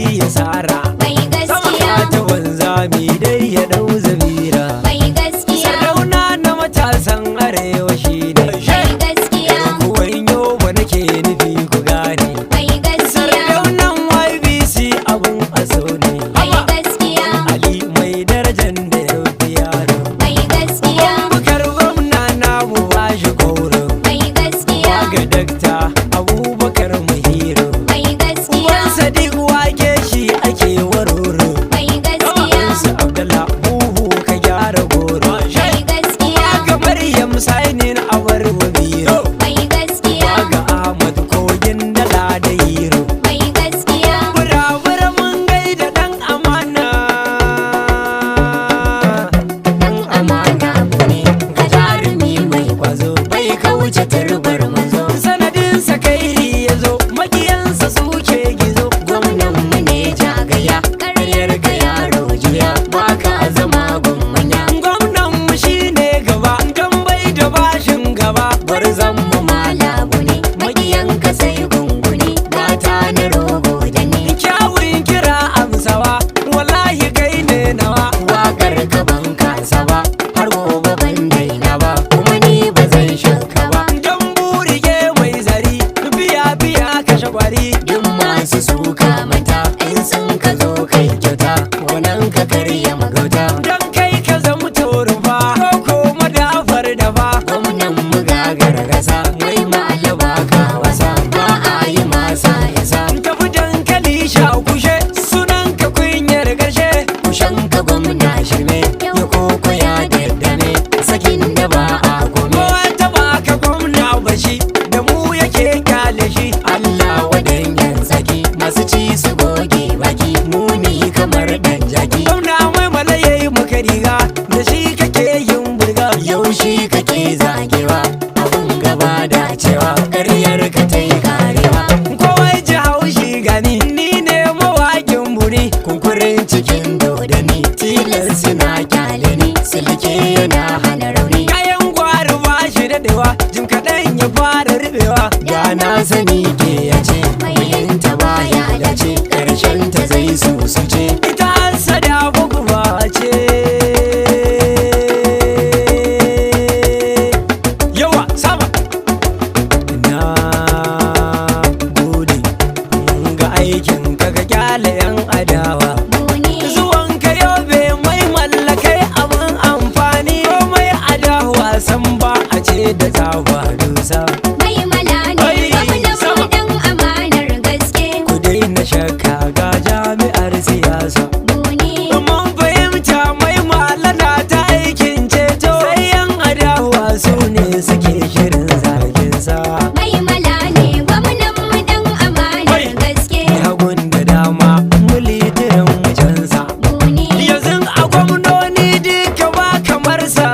shi ya sara. mai gaskiya, Ta wanzami dai ya dau zabira. mai gaskiya, Sarauna na matasan arewa shi ne. mai gaskiya, Kuwan yau ba nake nufi ku gane. mai gaskiya, Saraunan YBC abun aso ne. mai gaskiya, Ali mai darajan da ya fi yaro. mai gaskiya, Bukar gwamna namu ba shi koro. mai gaskiya, Ga dakta Abubakar Muhiro. mai gaskiya, Wan Sadiq wake shi ake waroro. mai gaskiya, Su Abdallah buhu ka gyara goro. mai gaskiya, Ga Maryam sainin awar wabiro. mai gaskiya, Ga Ahmad kogin dala da hiro. mai gaskiya, Bura-bura mun gaida dan amana. Dan amana abu ne ga jarumi mai kwazo. Bai kauce tarbar mazo. Sanadin sa kairi ya zo, makiyansa suke gizo. Gwamnan mu ne jagaya, karyar ga yaro juya. Baka zama gwamnanya. Gwamnan mu shine gaba, kan bai da bashin gaba. Bar zan mu malabu ne, makiyanka sai gunguni. Gata na rogo da ni. Kyawun kira amsawa, wallahi kai ne nawa. Wakar ka ban kasa ba, har gobe ban daina ba. Kuma ni ba zan shakka ba. Dan burige mai zari, biya kashe kwari. Duk masu suka mata, in sun ka zo kai kyauta. Wannan ka karya magauta. Dan kai ka zama torufa, ko madafar dafa. Gwamnan mu gagara gasa, mai malaba ka wasa. Ba a yi masa yasa. Tafi dankali sha kushe, sunan ka kunyar garshe. Kushen ka gwamna shirme, ya koko ya daddane. Sakin da ba a kome. Wata ba ka gwamna bashi, da mu yake kyale shi. Allah wa dangin saki, masu ci su goge baki. Muni kamar dan jaki. Gwamna mai malaye maka riga, da shi kake yin burga. Yau shi kake zagewa, abun gaba da cewa. Karyar ka ta yi karewa. Kowai ji haushi gani, ni ne mawakin buri. Kunkurin cikin dodani, tilar suna kyale ni. Silke yana hana rauni. Kayan gwari ba shi daɗewa, jim kaɗan ya fara rubewa. Da na sani ke ya ce, mayinta baya dace. Ƙarshen ta zai susuce. Ita hasada bugu ba ce. Yawa sama. Na gode, mun ga aikin ka ka kyale yan adawa. buni, Zuwan ka yobe mai mallakai abin amfani. Komai adawa san ba a ce da tsawa dusa. mai malane, gwamnan mu dan amanar gaske, Ku daina shakka ga jami'ar siyasa. buni, Mun fahimta mai malana ta aikin ceto. Sai yan adawa su ne suke shirin zagin sa. mai malane, gwamnan mu dan amanar gaske, Hagun da dama mulitirin mucansa. buni, Yanzu a gwamnoni duka ba kamar sa.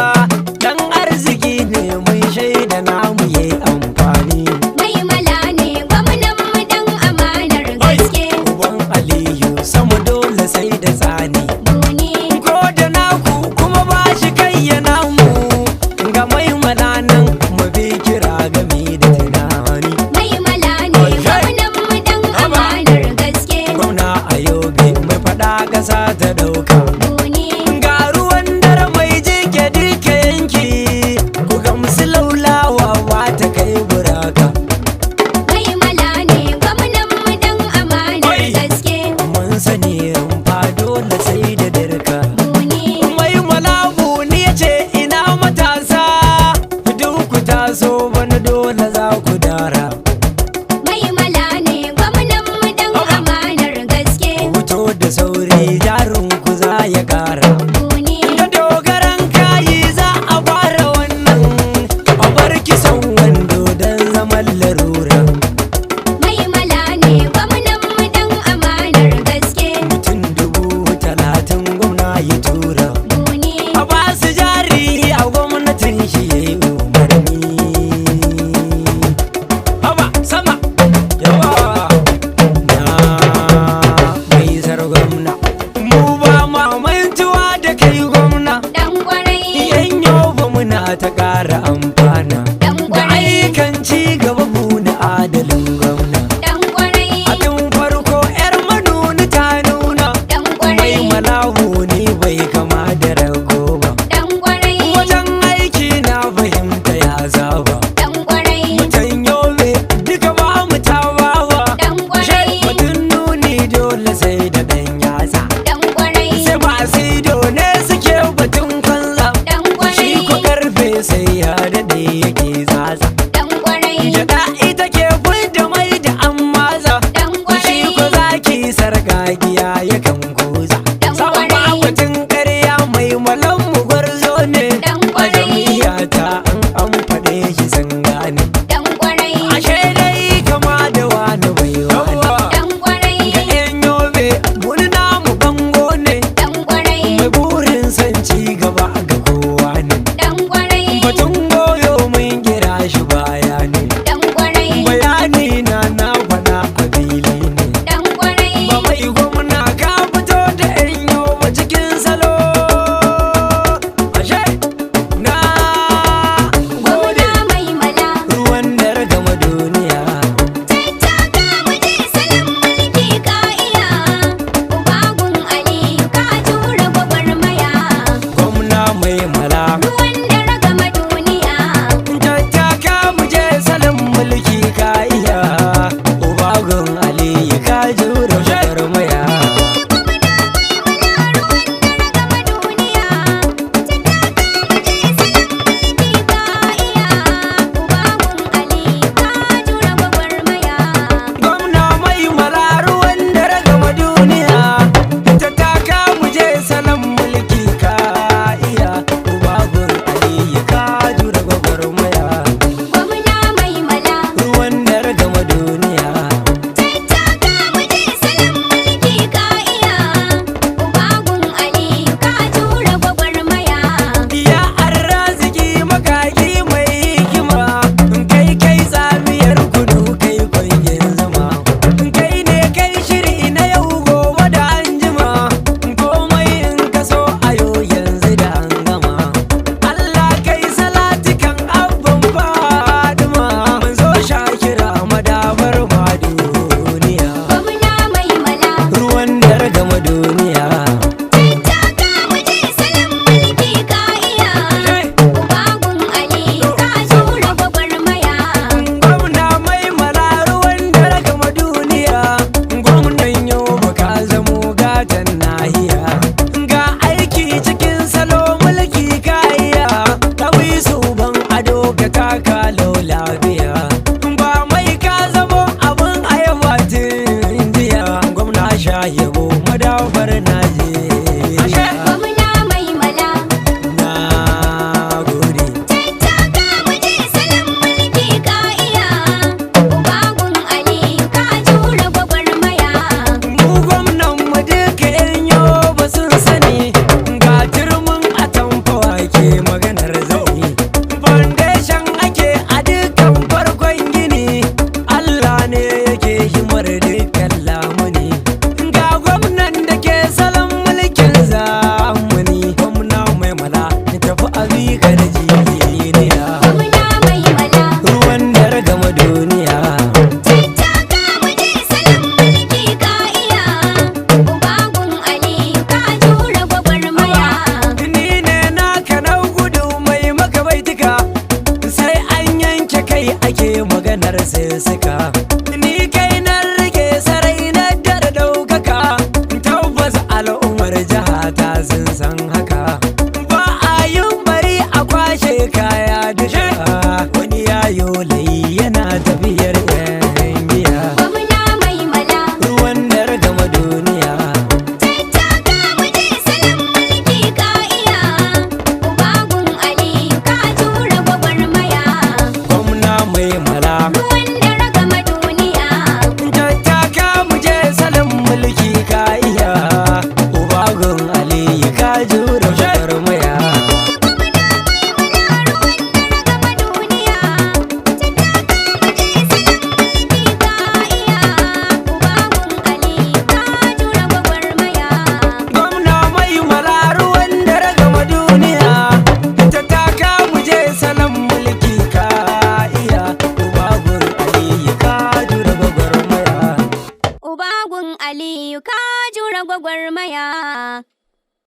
Dan arziki ne mai shaida namu yayi amfani. mai malane, gwamnan mu dan amanar gaske, Uban Aliyu sama dole sai da tsani. buni, Ko da naku kuma ba shi kai ya namu. Ga mai malanan mu bi kira gami da tunani. mai malane, gwamnan mu dan amanar gaske, Gwamna a yobe mai faɗa ƙasa ta ɗauka. buni, Ga ruwan dare mai jike duka yanki. Ku gamsu laulawa ba ta kai buraka. mai malane, gwamnan mu dan amanar gaske, Mun sani rumfa dole sai da dirka. buni, Mai malabu ni ya ce ina matasa. Duk ku taso bana dole za ku dara. mai malane, gwamnan mu dan amanar gaske, Fito da sauri jarin ku za ya ƙara. buni, Da dogaran kayi za a fara wannan. A bar kisan wando don zaman larura. mai malane, gwamnan mu dan amanar gaske, Mutum 30,000 gwamna ya tura. buni, A ba su jari a gwamnatin shi ya yi umarni. Haba sama yawa na mai zar gwamna. Mu ba ma mantuwa da kai gwamna. dan kwarai, Yan yau ba muna ta ƙara amfana. dan Da kwarai, ayyukan ci gaba mu da adalin gwamna. dan kwarai, A tun farko 'yar manuni ta masu ido ne suke batun kwanza, Dan shi kwarai, ko karfe sai ya daɗe yake zaza. dan kwarai, Gyaɗa ita ke da mai da an maza, dan shi kwarai, ko zaki sarƙaƙiya yakan goza. Dan Sama kwarai. batun ƙarya mai malan mu gwarzo ne, Dan a kwarai. jam'iyyata an faɗe shi sun gane. dan kwarai, Ashe dai kama da wani bai wani. dan kwarai, Ga 'yan yobe wani namu bango ne, dan kwarai, mai burin son ci gaba ga kowa ne. dan kwarai, Batun goyo mun kira shi baya ne, dan kwarai, bayani na faɗa a fili ne. dan kwarai, Ba mai gwamna ka fito da 'yan yobe cikin salo. Ashe na gode gwamna mai mala. ruwan dare gama duniya. Tattaka mu je salon mulki ka iya, ubagun Aliyu ka jure gwagwarmaya. Gwamna mai mala. Ruwan dare gama duniya, Tattaka mu je salon mulki ka iya, ubagun Aliyu ka jure gwagwarmaya. gama duniya. Tattaka mu je salon mulki ka iya, ubagun Aliyu ka jure gwagwarmaya. Gwamna mai mala ruwan dare gama duniya. Tattaka mu je salon mulki ka iya, ubagun Aliyu ka jure gwagwarmaya. Gwamna mai mala. Ruwan dare gama duniya. Tattaka mu je salon mulki ka iya, ubagun Aliyu ka jure gwagwarmaya. Ya arziki makaki mai hikima, kai kai tsamiyar kudu kai kwangen zama. Kai ne kai shiri na yau gobe da anjima, komai in ka so a yau yanzu da an gama. Allah kai salatikan abban fadima, manzo shakira madabar ma duniya. Gwamna mai mala. Ruwan dare gama duniya. Tattaka mu je salon mulki ka iya, ubagun Aliyu ka jure gwagwarmaya. Gwamna mai mala ruwan dare gama duniya. Gwamnan yau baka zamo gatan nahiya. Ga aiki cikin salo mulki kaiya. Ɗawi su ban ado ka taka lau lafiya. Ba mai ka zamo abin ayaba tun jiya. Gwamna sha yabo madafar Najeriya.